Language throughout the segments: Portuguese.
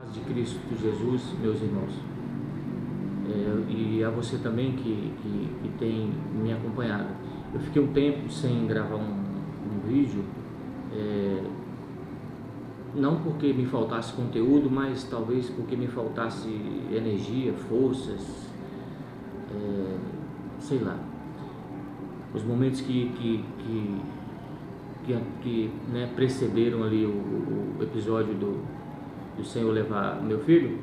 De Cristo Jesus, meus irmãos, e a você também que tem me acompanhado. Eu fiquei um tempo sem gravar um vídeo, não porque me faltasse conteúdo, mas talvez porque me faltasse energia, forças, sei lá. Os momentos que né, precederam ali o episódio do Senhor levar meu filho,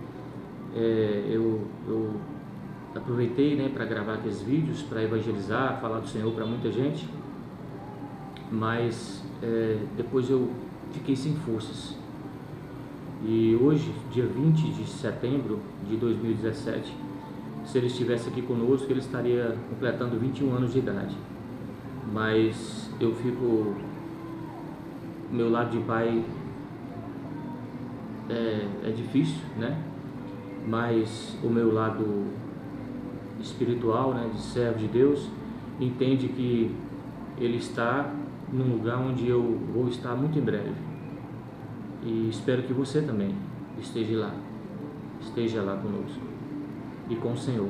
eu aproveitei, né, para gravar aqueles vídeos, para evangelizar, falar do Senhor para muita gente, mas depois eu fiquei sem forças. E hoje, dia 20 de setembro de 2017, se ele estivesse aqui conosco, ele estaria completando 21 anos de idade. Mas eu fico, meu lado de pai é difícil, né? Mas o meu lado espiritual, né, de servo de Deus, entende que ele está num lugar onde eu vou estar muito em breve. E espero que você também esteja lá conosco e com o Senhor.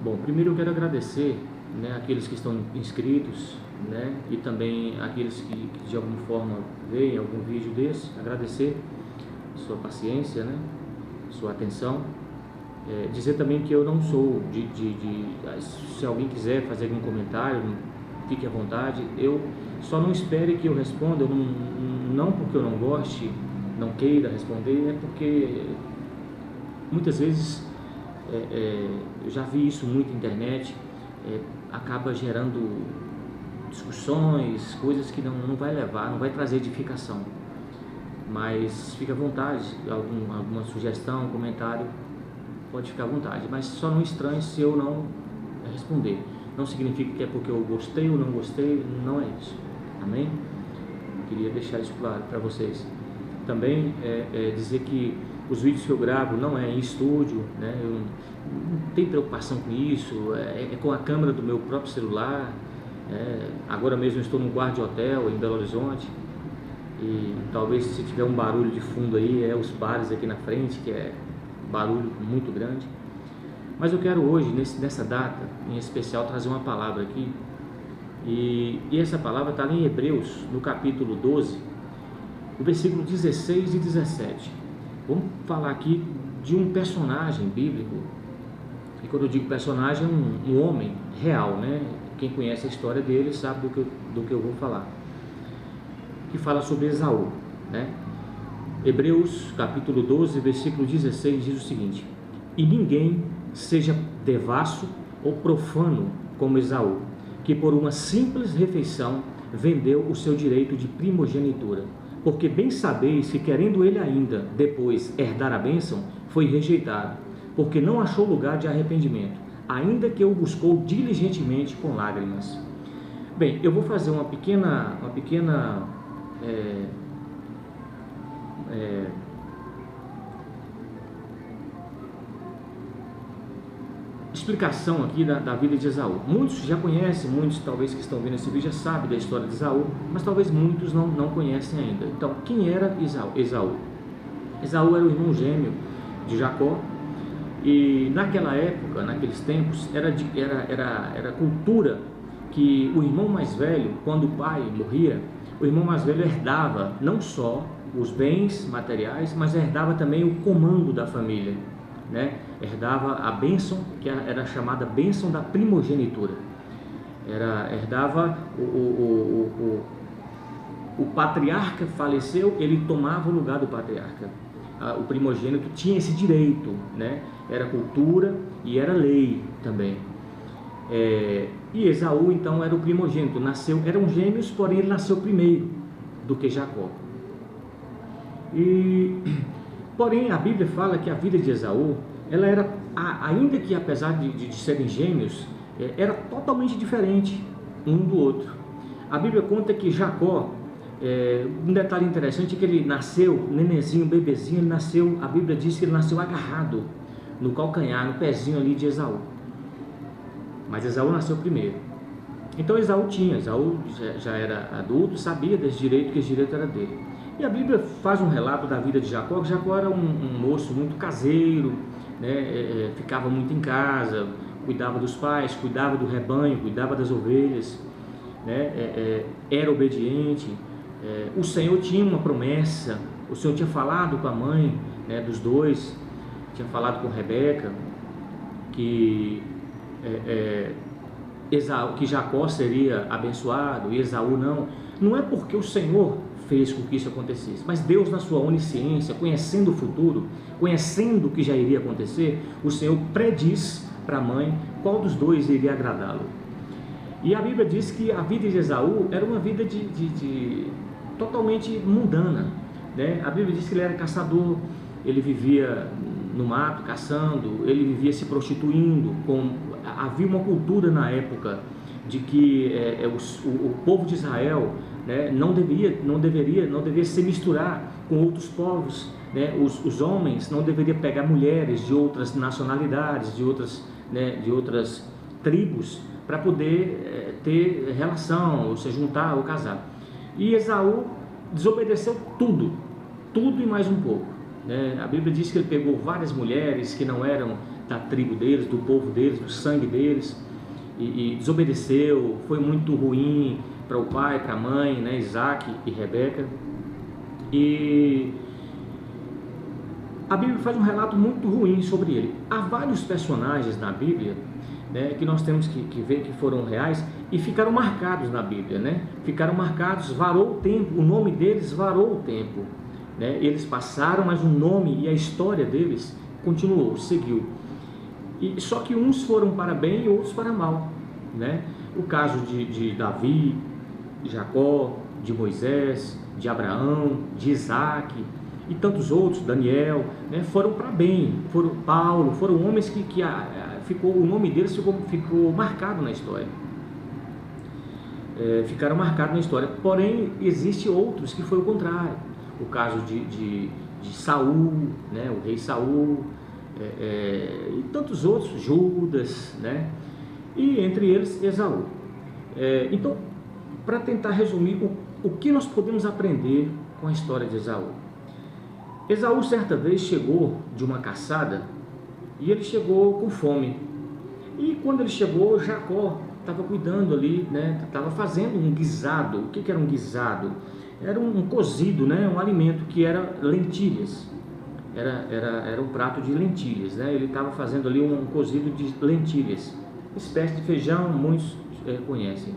Bom, primeiro eu quero agradecer, né, aqueles que estão inscritos, né, e também aqueles que de alguma forma veem algum vídeo desse, agradecer sua paciência, né, sua atenção, dizer também que eu não sou se alguém quiser fazer algum comentário, fique à vontade, eu só não espere que eu responda, eu não porque eu não goste, não queira responder, é porque muitas vezes eu já vi isso muito na internet, acaba gerando discussões, coisas que não vai levar, não vai trazer edificação. Mas fica à vontade, alguma sugestão, comentário, pode ficar à vontade, mas só não estranhe se eu não responder. Não significa que é porque eu gostei ou não gostei, não é isso. Amém? Queria deixar isso claro para vocês. Também dizer que os vídeos que eu gravo não é em estúdio, né? Eu não tenho preocupação com isso, é com a câmera do meu próprio celular. Agora mesmo eu estou num quarto de hotel em Belo Horizonte. E talvez se tiver um barulho de fundo aí, os bares aqui na frente, que é barulho muito grande. Mas eu quero hoje, nessa data em especial, trazer uma palavra aqui. E essa palavra está ali em Hebreus, no capítulo 12, no versículo 16 e 17. Vamos falar aqui de um personagem bíblico. E quando eu digo personagem, um homem real, né? Quem conhece a história dele sabe do que eu vou falar. Que fala sobre Esaú, né? Hebreus capítulo 12, versículo 16 diz o seguinte: e ninguém seja devasso ou profano como Esaú, que por uma simples refeição vendeu o seu direito de primogenitura, porque bem sabeis que querendo ele ainda depois herdar a bênção, foi rejeitado, porque não achou lugar de arrependimento, ainda que o buscou diligentemente com lágrimas. Bem, eu vou fazer uma pequena explicação aqui da vida de Esaú. Muitos já conhecem, muitos talvez que estão vendo esse vídeo já sabem da história de Esaú, mas talvez muitos não conhecem ainda. Então, quem era Esaú? Esaú era o irmão gêmeo de Jacó, e naquela época, naqueles tempos, era cultura que o irmão mais velho, quando o pai morria, o irmão mais velho herdava não só os bens materiais, mas herdava também o comando da família, né? Herdava a bênção, que era chamada bênção da primogenitura. Herdava o patriarca faleceu, ele tomava o lugar do patriarca. O primogênito tinha esse direito, né? Era cultura e era lei também. E Esaú então era o primogênito, eram gêmeos, porém ele nasceu primeiro do que Jacó. Porém a Bíblia fala que a vida de Esaú, ela era, ainda que apesar de serem gêmeos, era totalmente diferente um do outro. A Bíblia conta que Jacó, um detalhe interessante é que ele nasceu, nenenzinho, bebezinho, ele nasceu, a Bíblia diz que ele nasceu agarrado no calcanhar, no pezinho ali de Esaú. Mas Esaú nasceu primeiro. Então Esaú já era adulto, sabia desse direito, que esse direito era dele. E a Bíblia faz um relato da vida de Jacó, que Jacó era um moço muito caseiro, né? Ficava muito em casa, cuidava dos pais, cuidava do rebanho, cuidava das ovelhas, né? Era obediente. O Senhor tinha uma promessa, o Senhor tinha falado com a mãe, né, dos dois, tinha falado com Rebeca, que que Jacó seria abençoado e Esaú não. Não é porque o Senhor fez com que isso acontecesse, mas Deus, na sua onisciência, conhecendo o futuro, conhecendo o que já iria acontecer, o Senhor prediz para a mãe qual dos dois iria agradá-lo. E a Bíblia diz que a vida de Esaú era uma vida totalmente mundana, né? A Bíblia diz que ele era caçador, ele vivia no mato caçando, ele vivia se prostituindo. Havia uma cultura na época de que o povo de Israel, né, não deveria se misturar com outros povos, né? Os homens não deveriam pegar mulheres de outras nacionalidades, de outras tribos, para poder ter relação, ou se juntar ou casar. E Esaú desobedeceu tudo e mais um pouco, né? A Bíblia diz que ele pegou várias mulheres que não eram da tribo deles, do povo deles, do sangue deles, e desobedeceu. Foi muito ruim para o pai, para a mãe, né? Isaac e Rebeca. E a Bíblia faz um relato muito ruim sobre ele. Há vários personagens na Bíblia, né, que nós temos que ver que foram reais e ficaram marcados na Bíblia, né? Ficaram marcados, varou o tempo, o nome deles varou o tempo, né? Eles passaram, mas o nome e a história deles continuou, seguiu. E só que uns foram para bem e outros para mal, né? O caso de Davi, de Jacó, de Moisés, de Abraão, de Isaac e tantos outros, Daniel, né, foram para bem. Paulo, foram homens que o nome deles ficou marcado na história. Ficaram marcados na história. Porém, existe outros que foi o contrário. O caso de Saul, né, o rei Saul, e tantos outros, Judas, né, e entre eles Esaú. Então, para tentar resumir, o que nós podemos aprender com a história de Esaú? Esaú certa vez chegou de uma caçada e ele chegou com fome. E quando ele chegou, Jacó estava cuidando ali, né? Estava fazendo um guisado. O que era um guisado? Era um cozido, né? Um alimento que era lentilhas. Era um prato de lentilhas, né? Ele estava fazendo ali um cozido de lentilhas, espécie de feijão, muitos conhecem.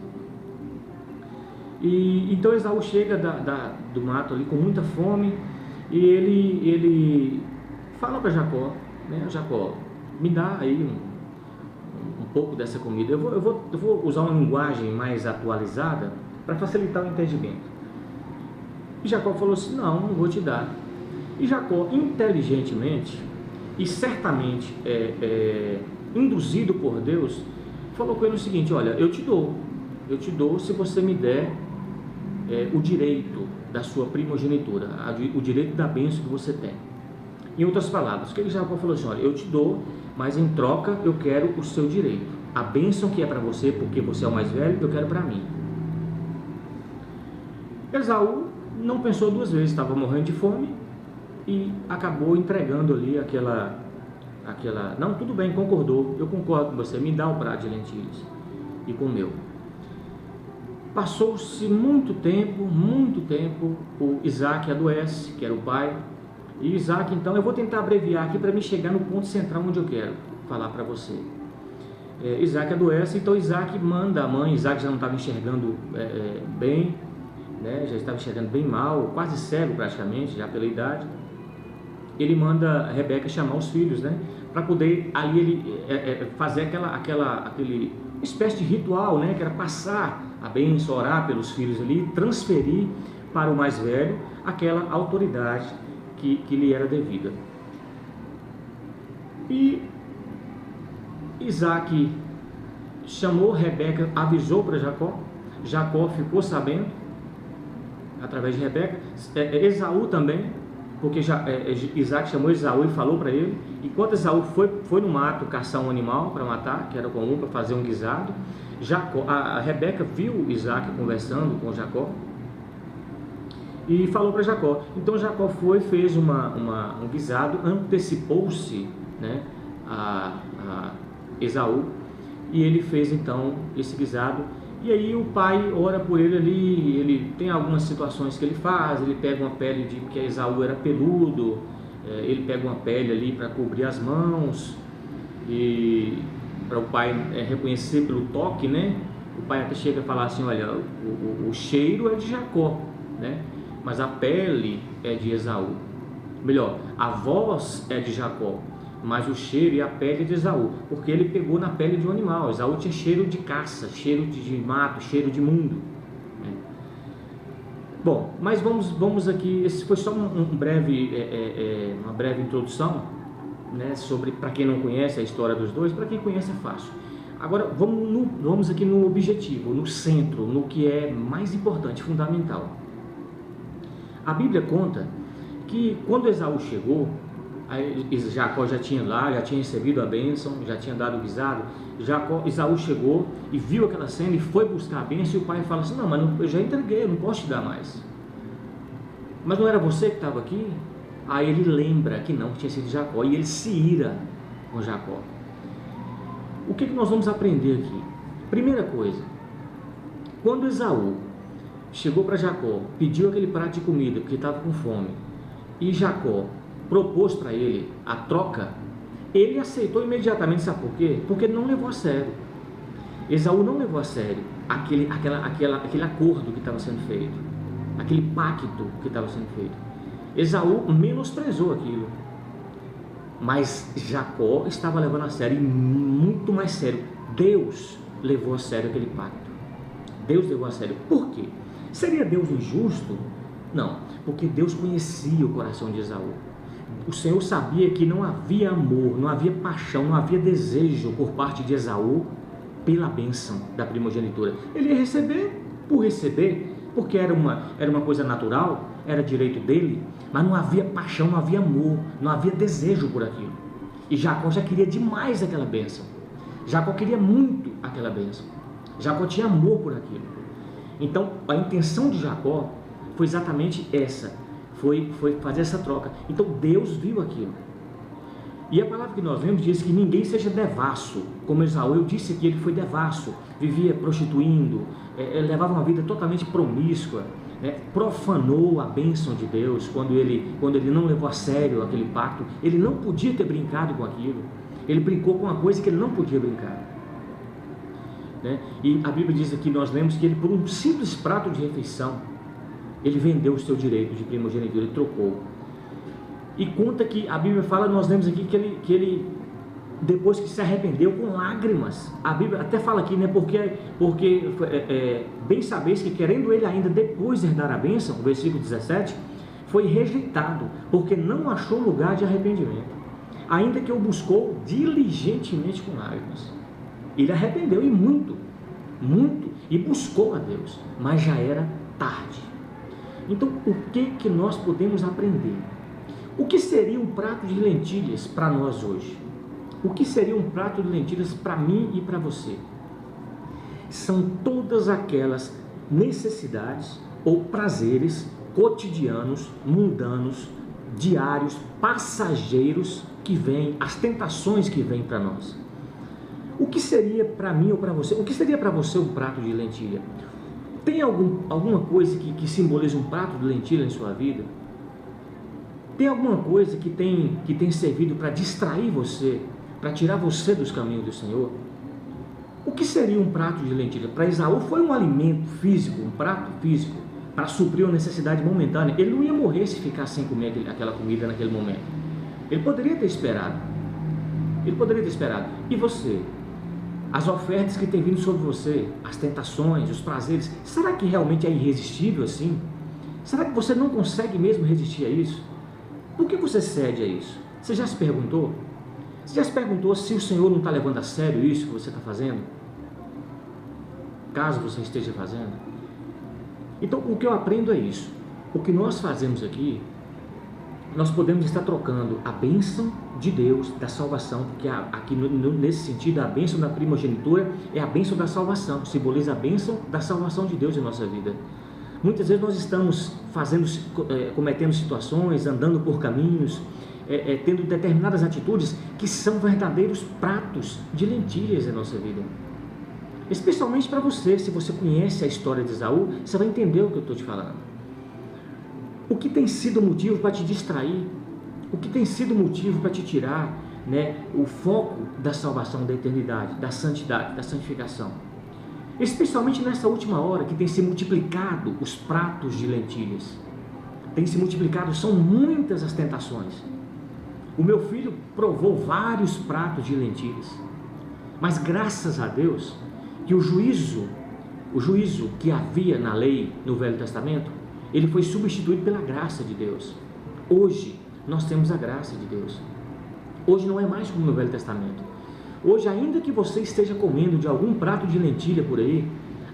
E então Esaú chega do mato ali com muita fome e ele fala para Jacó, né? Jacó, me dá aí um pouco dessa comida. Eu vou usar uma linguagem mais atualizada para facilitar o entendimento. E Jacó falou assim: não vou te dar. E Jacó, inteligentemente e certamente induzido por Deus, falou com ele o seguinte: olha, eu te dou se você me der o direito da sua primogenitura, o direito da bênção que você tem. Em outras palavras, o que Jacó falou assim: olha, eu te dou, mas em troca eu quero o seu direito. A bênção que é para você, porque você é o mais velho, eu quero para mim. Esaú não pensou duas vezes, estava morrendo de fome e acabou entregando ali aquela... Não, tudo bem, concordou, eu concordo com você, me dá o prato de lentilhas. E comeu. Passou-se muito tempo, o Isaac adoece, que era o pai. E Isaac, então, eu vou tentar abreviar aqui para me chegar no ponto central onde eu quero falar para você. Isaac adoece, então Isaac manda a mãe. Isaac já não estava enxergando bem, né? Já estava enxergando bem mal, quase cego praticamente, já pela idade. Ele manda Rebeca chamar os filhos, né? Para poder ali ele fazer aquele espécie de ritual, né? Que era passar a bênção, orar pelos filhos ali, transferir para o mais velho aquela autoridade que lhe era devida. E Isaac chamou Rebeca, avisou para Jacó. Jacó ficou sabendo através de Rebeca. Esaú também, porque Isaac chamou Esaú e falou para ele. Enquanto Esaú foi no mato caçar um animal para matar, que era comum, para fazer um guisado, a Rebeca viu Isaac conversando com Jacó e falou para Jacó. Então Jacó fez um guisado, antecipou-se, né, a Esaú, e ele fez então esse guisado. E aí o pai ora por ele ali, ele tem algumas situações que ele faz, ele pega uma pele de porque Esaú era peludo, ele pega uma pele ali para cobrir as mãos, e para o pai reconhecer pelo toque, né? O pai até chega a falar assim, olha, o cheiro é de Jacó, né? Mas a pele é de Esaú. Melhor, a voz é de Jacó, mas o cheiro e a pele é de Esaú, porque ele pegou na pele de um animal. Esaú tinha cheiro de caça, cheiro de mato, cheiro de mundo, né? Bom, mas vamos aqui, esse foi só uma breve introdução, né, sobre, para quem não conhece a história dos dois. Para quem conhece é fácil. Agora vamos aqui no objetivo, no centro, no que é mais importante, fundamental. A Bíblia conta que quando Esaú chegou, Jacó já tinha recebido a bênção, já tinha dado o guisado. Esaú chegou e viu aquela cena e foi buscar a bênção, e o pai fala assim, não, mas eu já entreguei, eu não posso te dar mais. Mas não era você que estava aqui? Aí ele lembra que não, que tinha sido Jacó, e ele se ira com Jacó. O que nós vamos aprender aqui? Primeira coisa, quando Esaú chegou para Jacó, pediu aquele prato de comida porque estava com fome, e Jacó propôs para ele a troca, ele aceitou imediatamente. Sabe por quê? Porque ele não levou a sério. Esaú não levou a sério aquele acordo que estava sendo feito, aquele pacto que estava sendo feito. Esaú menosprezou aquilo, mas Jacó estava levando a sério, e muito mais sério. Deus levou a sério aquele pacto. Deus levou a sério. Por quê? Seria Deus injusto? Não, porque Deus conhecia o coração de Esaú. O Senhor sabia que não havia amor, não havia paixão, não havia desejo por parte de Esaú pela bênção da primogenitura. Ele ia receber por receber, porque era uma coisa natural, era direito dele, mas não havia paixão, não havia amor, não havia desejo por aquilo. E Jacó já queria demais aquela bênção. Jacó queria muito aquela bênção. Jacó tinha amor por aquilo. Então a intenção de Jacó foi exatamente essa, foi fazer essa troca. Então Deus viu aquilo. E a palavra que nós vemos diz que ninguém seja devasso, como Esaú. Eu disse que ele foi devasso, vivia prostituindo, levava uma vida totalmente promíscua, profanou a bênção de Deus quando ele não levou a sério aquele pacto. Ele não podia ter brincado com aquilo, ele brincou com uma coisa que ele não podia brincar, né? E a Bíblia diz aqui, nós lemos que ele, por um simples prato de refeição, ele vendeu o seu direito de primogenitura, ele trocou. E conta que a Bíblia fala, nós lemos aqui que ele depois que se arrependeu com lágrimas. A Bíblia até fala aqui, né, porque bem sabeis que, querendo ele ainda depois herdar a bênção, versículo 17, foi rejeitado, porque não achou lugar de arrependimento, ainda que o buscou diligentemente com lágrimas. Ele arrependeu, e muito, e buscou a Deus, mas já era tarde. Então, o que nós podemos aprender? O que seria um prato de lentilhas para nós hoje? O que seria um prato de lentilhas para mim e para você? São todas aquelas necessidades ou prazeres cotidianos, mundanos, diários, passageiros que vêm, as tentações que vêm para nós. O que seria para mim ou para você? O que seria para você um prato de lentilha? Tem alguma coisa que simboliza um prato de lentilha em sua vida? Tem alguma coisa que tem servido para distrair você, para tirar você dos caminhos do Senhor? O que seria um prato de lentilha? Para Esaú foi um alimento físico, um prato físico, para suprir uma necessidade momentânea. Ele não ia morrer se ficar sem comer aquela comida naquele momento. Ele poderia ter esperado. E você? As ofertas que têm vindo sobre você, as tentações, os prazeres, será que realmente é irresistível assim? Será que você não consegue mesmo resistir a isso? Por que você cede a isso? Você já se perguntou? Você já se perguntou se o Senhor não está levando a sério isso que você está fazendo? Caso você esteja fazendo. Então, o que eu aprendo é isso. O que nós fazemos aqui, nós podemos estar trocando a bênção de Deus, da salvação, porque aqui nesse sentido, a bênção da primogenitura é a bênção da salvação, simboliza a bênção da salvação de Deus em nossa vida. Muitas vezes nós estamos cometendo situações, andando por caminhos, tendo determinadas atitudes que são verdadeiros pratos de lentilhas em nossa vida. Especialmente para você, se você conhece a história de Esaú, você vai entender o que eu estou te falando. O que tem sido motivo para te distrair? O que tem sido motivo para te tirar, o foco da salvação, da eternidade, da santidade, da santificação? Especialmente nessa última hora que tem se multiplicado os pratos de lentilhas. Tem se multiplicado, são muitas as tentações. O meu filho provou vários pratos de lentilhas. Mas graças a Deus que o juízo que havia na lei no Velho Testamento, ele foi substituído pela graça de Deus. Hoje nós temos a graça de Deus. Hoje não é mais como no Velho Testamento. Hoje, ainda que você esteja comendo de algum prato de lentilha por aí,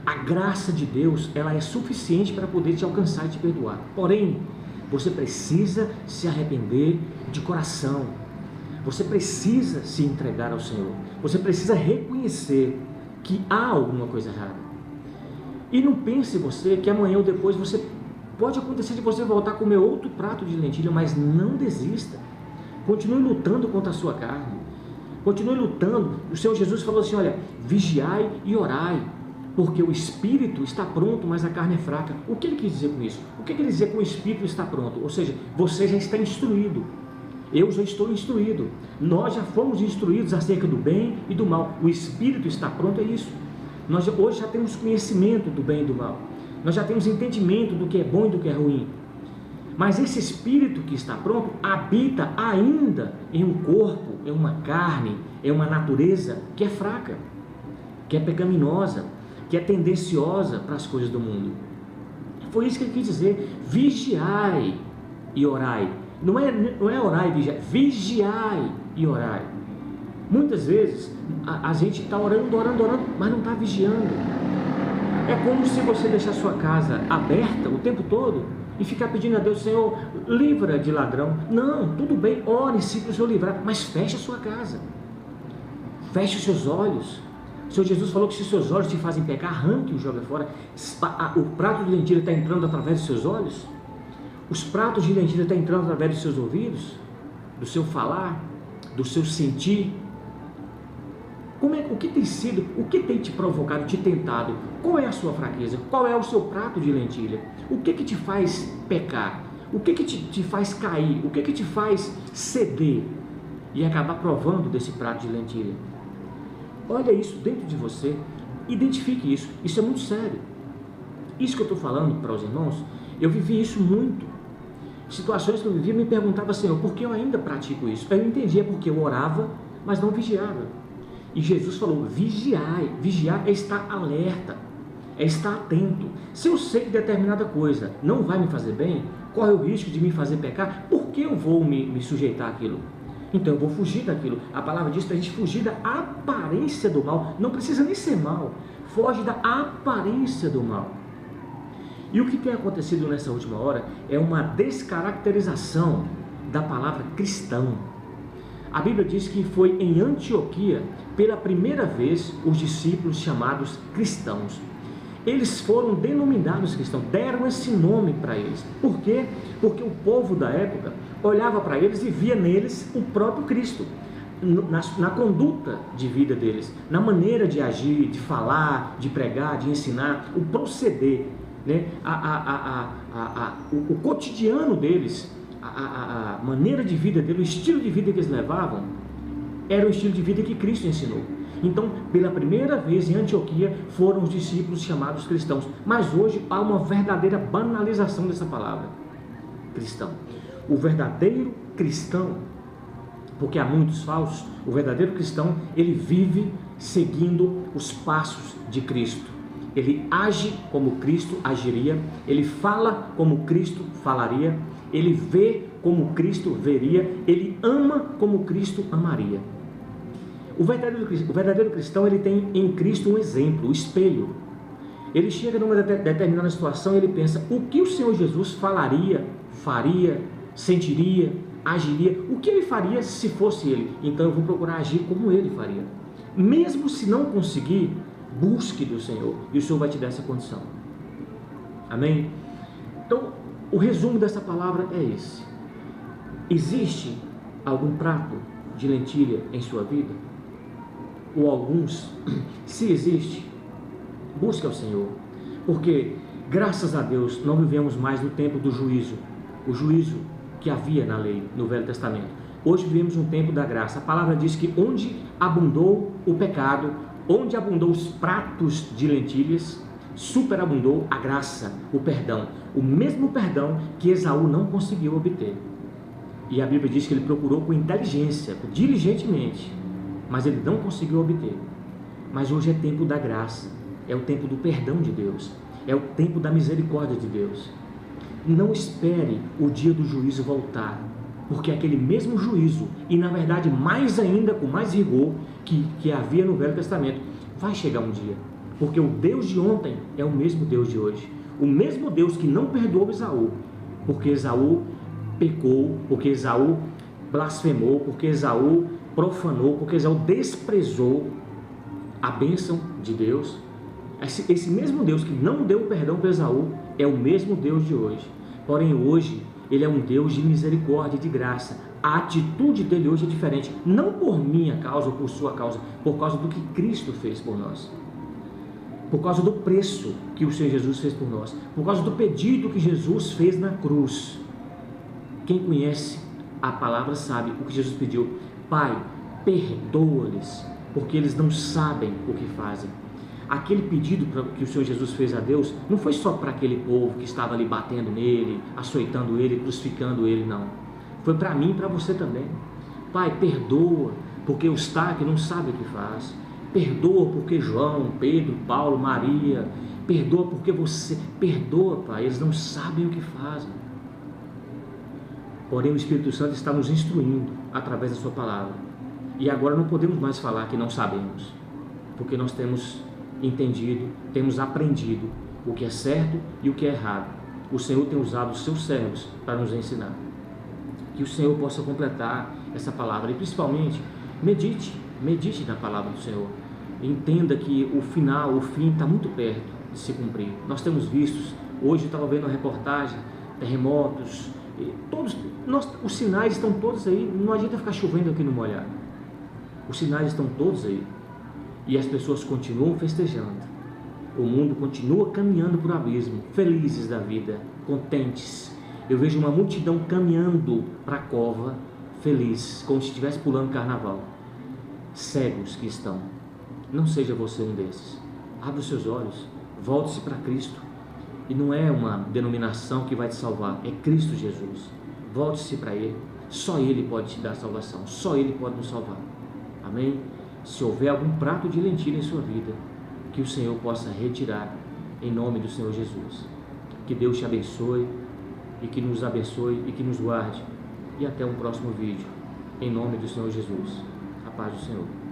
a graça de Deus, ela é suficiente para poder te alcançar e te perdoar. Porém, você precisa se arrepender de coração. Você precisa se entregar ao Senhor. Você precisa reconhecer que há alguma coisa errada. E não pense você que amanhã ou depois pode acontecer de você voltar a comer outro prato de lentilha, mas não desista. Continue lutando contra a sua carne. Continue lutando. O Senhor Jesus falou assim, olha, vigiai e orai, porque o espírito está pronto, mas a carne é fraca. O que ele quis dizer com isso? O que ele quis dizer com o espírito está pronto? Ou seja, você já está instruído. Eu já estou instruído. Nós já fomos instruídos acerca do bem e do mal. O espírito está pronto, é isso. Nós hoje já temos conhecimento do bem e do mal. Nós já temos entendimento do que é bom e do que é ruim. Mas esse espírito que está pronto habita ainda em um corpo, em uma carne, em uma natureza que é fraca, que é pecaminosa, que é tendenciosa para as coisas do mundo. Foi isso que ele quis dizer, vigiai e orai. Não é orar e vigiar, vigiai e orai. Muitas vezes a gente está orando, mas não está vigiando. É como se você deixar sua casa aberta o tempo todo e ficar pedindo a Deus, Senhor, livra de ladrão. Não, tudo bem, ore sim para o Senhor livrar, mas feche a sua casa. Feche os seus olhos. O Senhor Jesus falou que se os seus olhos te fazem pecar, arranque e joga fora. O prato de lentilha está entrando através dos seus olhos? Os pratos de lentilha estão entrando através dos seus ouvidos? Do seu falar? Do seu sentir? O que tem te provocado, te tentado? Qual é a sua fraqueza? Qual é o seu prato de lentilha? O que te faz pecar? O que te faz cair? O que te faz ceder e acabar provando desse prato de lentilha? Olha isso dentro de você, identifique isso. Isso é muito sério. Isso que eu estou falando para os irmãos, eu vivi isso muito. Situações que eu vivia, me perguntava, Senhor, por que eu ainda pratico isso? Eu entendia porque eu orava, mas não vigiava. E Jesus falou, vigiai. Vigiar é estar alerta, é estar atento. Se eu sei que determinada coisa não vai me fazer bem, corre o risco de me fazer pecar, por que eu vou me sujeitar àquilo? Então eu vou fugir daquilo. A palavra diz para a gente fugir da aparência do mal. Não precisa nem ser mal, foge da aparência do mal. E o que tem acontecido nessa última hora é uma descaracterização da palavra cristão. A Bíblia diz que foi em Antioquia, pela primeira vez, os discípulos chamados cristãos. Eles foram denominados cristãos, deram esse nome para eles. Por quê? Porque o povo da época olhava para eles e via neles o próprio Cristo, na conduta de vida deles, na maneira de agir, de falar, de pregar, de ensinar, o proceder, o cotidiano deles, a maneira de vida deles, o estilo de vida que eles levavam, era o estilo de vida que Cristo ensinou. Então, pela primeira vez em Antioquia, foram os discípulos chamados cristãos. Mas hoje há uma verdadeira banalização dessa palavra, cristão. O verdadeiro cristão, porque há muitos falsos, o verdadeiro cristão, ele vive seguindo os passos de Cristo. Ele age como Cristo agiria, ele fala como Cristo falaria, ele vê como Cristo veria, ele ama como Cristo amaria. O verdadeiro cristão, ele tem em Cristo um exemplo, um espelho. Ele chega numa determinada situação e ele pensa, o que o Senhor Jesus falaria, faria, sentiria, agiria, o que ele faria se fosse ele? Então eu vou procurar agir como ele faria. Mesmo se não conseguir, busque do Senhor, e o Senhor vai te dar essa condição. Amém? Então, o resumo dessa palavra é esse. Existe algum prato de lentilha em sua vida? Ou alguns? Se existe, busque ao Senhor. Porque, graças a Deus, não vivemos mais no tempo do juízo. O juízo que havia na lei, no Velho Testamento. Hoje vivemos um tempo da graça. A palavra diz que onde abundou o pecado, onde abundou os pratos de lentilhas, superabundou a graça, o perdão. O mesmo perdão que Esaú não conseguiu obter. E a Bíblia diz que ele procurou com inteligência, diligentemente, mas ele não conseguiu obter. Mas hoje é tempo da graça, é o tempo do perdão de Deus, é o tempo da misericórdia de Deus. Não espere o dia do juízo voltar, porque aquele mesmo juízo, e na verdade mais ainda, com mais rigor que havia no Velho Testamento, vai chegar um dia, porque o Deus de ontem é o mesmo Deus de hoje, o mesmo Deus que não perdoou Esaú, porque Esaú pecou, porque Esaú blasfemou, porque Esaú profanou, porque Esaú desprezou a bênção de Deus. Esse mesmo Deus que não deu perdão para Esaú é o mesmo Deus de hoje. Porém, hoje, Ele é um Deus de misericórdia e de graça. A atitude dele hoje é diferente, não por minha causa ou por sua causa, por causa do que Cristo fez por nós. Por causa do preço que o Senhor Jesus fez por nós. Por causa do pedido que Jesus fez na cruz. Quem conhece a palavra sabe o que Jesus pediu. Pai, perdoa-lhes, porque eles não sabem o que fazem. Aquele pedido que o Senhor Jesus fez a Deus não foi só para aquele povo que estava ali batendo nele, açoitando ele, crucificando ele, não. Foi para mim e para você também. Pai, perdoa, porque o Eustáquio não sabe o que faz. Perdoa porque João, Pedro, Paulo, Maria, perdoa porque você, perdoa, Pai, eles não sabem o que fazem. Porém, o Espírito Santo está nos instruindo através da sua palavra. E agora não podemos mais falar que não sabemos, porque nós temos entendido, temos aprendido o que é certo e o que é errado. O Senhor tem usado os seus servos para nos ensinar. Que o Senhor possa completar essa palavra e principalmente medite na palavra do Senhor. Entenda que o final, o fim está muito perto de se cumprir. Nós temos visto, hoje eu estava vendo uma reportagem, terremotos, os sinais estão todos aí, não adianta ficar chovendo aqui no molhado. Os sinais estão todos aí. E as pessoas continuam festejando. O mundo continua caminhando para o abismo, felizes da vida, contentes. Eu vejo uma multidão caminhando para a cova, feliz, como se estivesse pulando carnaval. Cegos que estão. Não seja você um desses. Abra os seus olhos, volte-se para Cristo. E não é uma denominação que vai te salvar, é Cristo Jesus. Volte-se para Ele. Só Ele pode te dar salvação, só Ele pode nos salvar. Amém? Se houver algum prato de lentilha em sua vida, que o Senhor possa retirar, em nome do Senhor Jesus. Que Deus te abençoe, e que nos abençoe, e que nos guarde. E até um próximo vídeo, em nome do Senhor Jesus. A paz do Senhor.